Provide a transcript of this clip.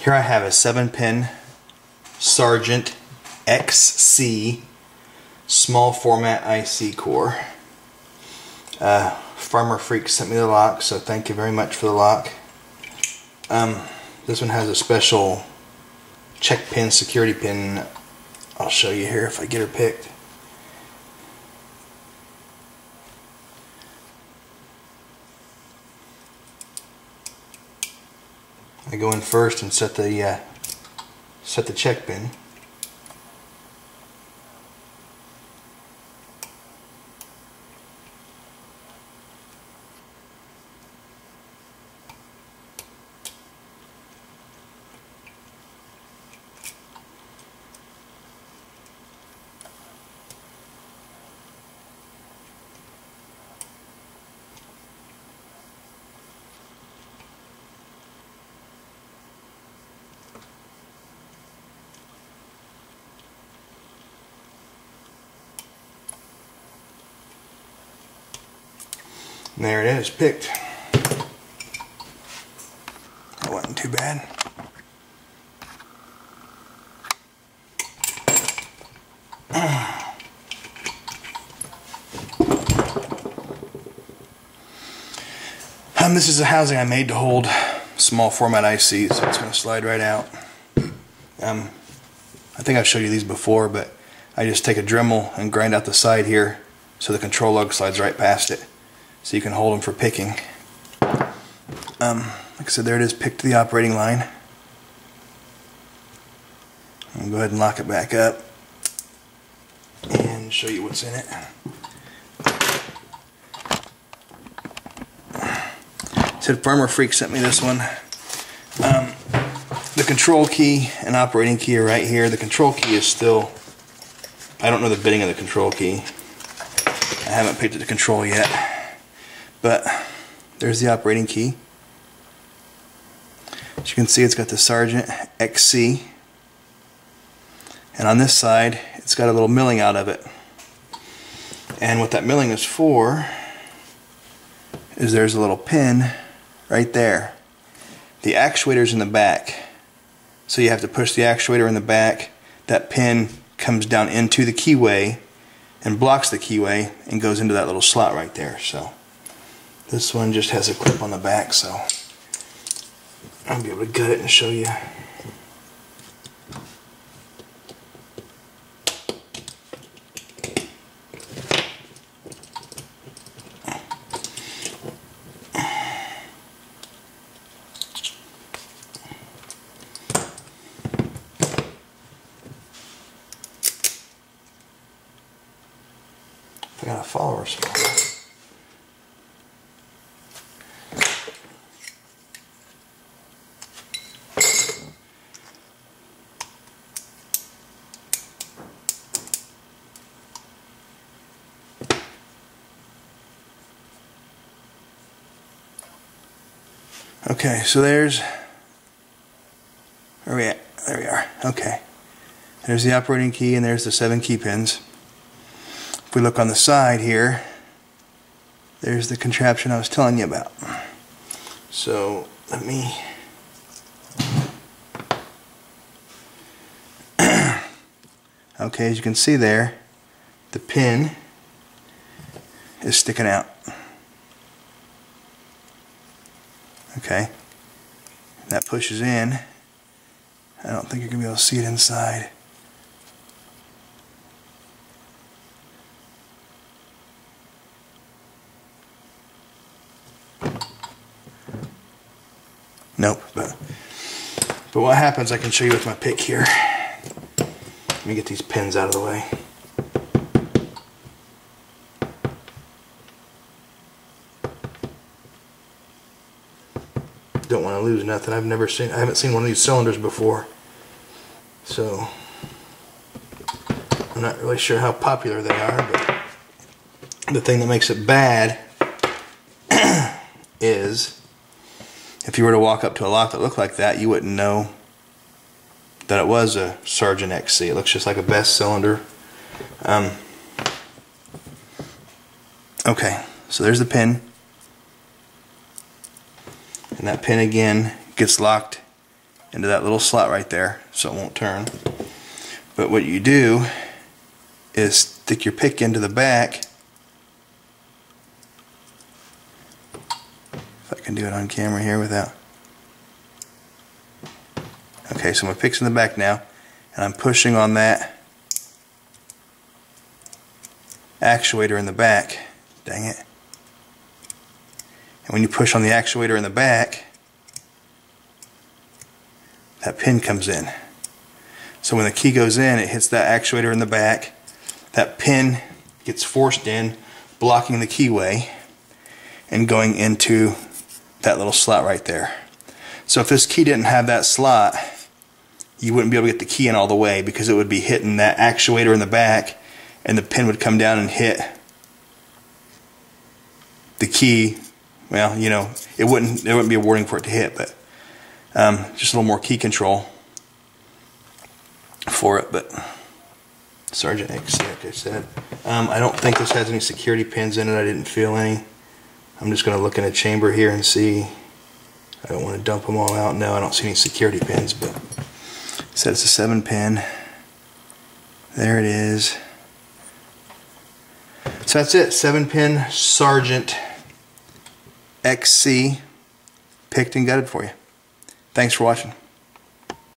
Here I have a 7-pin Sargent XC small format IC core. Farmer Freak sent me the lock, so thank you very much for the lock. This one has a special check pin, security pin. I'll show you here if I get her picked. I go in first and set the check pin. And there it is, picked. That wasn't too bad. This is a housing I made to hold small format ICs, so it's going to slide right out. I think I've showed you these before, but I just take a Dremel and grind out the side here so the control lug slides right past it, so you can hold them for picking. Like I said, there it is, picked to the operating line. I'll go ahead and lock it back up and show you what's in it. Said Farmer Freak sent me this one. The control key and operating key are right here. The control key is still, I don't know the bitting of the control key. I haven't picked it to control yet. But there's the operating key. As you can see, it's got the Sargent XC. And on this side, it's got a little milling out of it. And what that milling is for is there's a little pin right there. The actuator's in the back, so you have to push the actuator in the back. That pin comes down into the keyway and blocks the keyway and goes into that little slot right there. So this one just has a clip on the back, so I'll be able to gut it and show you. I got a follower spot. Okay, so there's, where are we at? There we are. Okay. There's the operating key and there's the 7 key pins. If we look on the side here, there's the contraption I was telling you about. So let me okay, as you can see there, the pin is sticking out. Okay, that pushes in. I don't think you're going to be able to see it inside. Nope, but what happens, I can show you with my pick here. Let me get these pins out of the way. Don't want to lose nothing. I haven't seen one of these cylinders before, so I'm not really sure how popular they are, but the thing that makes it bad is if you were to walk up to a lock that looked like that, you wouldn't know that it was a Sargent XC. It looks just like a best cylinder. Okay, so there's the pin. And that pin again gets locked into that little slot right there so it won't turn. But what you do is stick your pick into the back. If I can do it on camera here without. Okay, so my pick's in the back now, and I'm pushing on that actuator in the back. Dang it. And when you push on the actuator in the back, that pin comes in. So when the key goes in, it hits that actuator in the back. That pin gets forced in, blocking the keyway and going into that little slot right there. So if this key didn't have that slot, you wouldn't be able to get the key in all the way because it would be hitting that actuator in the back and the pin would come down and hit the key. Well, you know, there wouldn't be a warning for it to hit, but just a little more key control for it. But Sargent X, like I said, I don't think this has any security pins in it. I didn't feel any. I'm just going to look in a chamber here and see. I don't want to dump them all out. No, I don't see any security pins, but it said it's a 7-pin. There it is. So that's it. 7-pin Sargent XC, picked and gutted for you. Thanks for watching.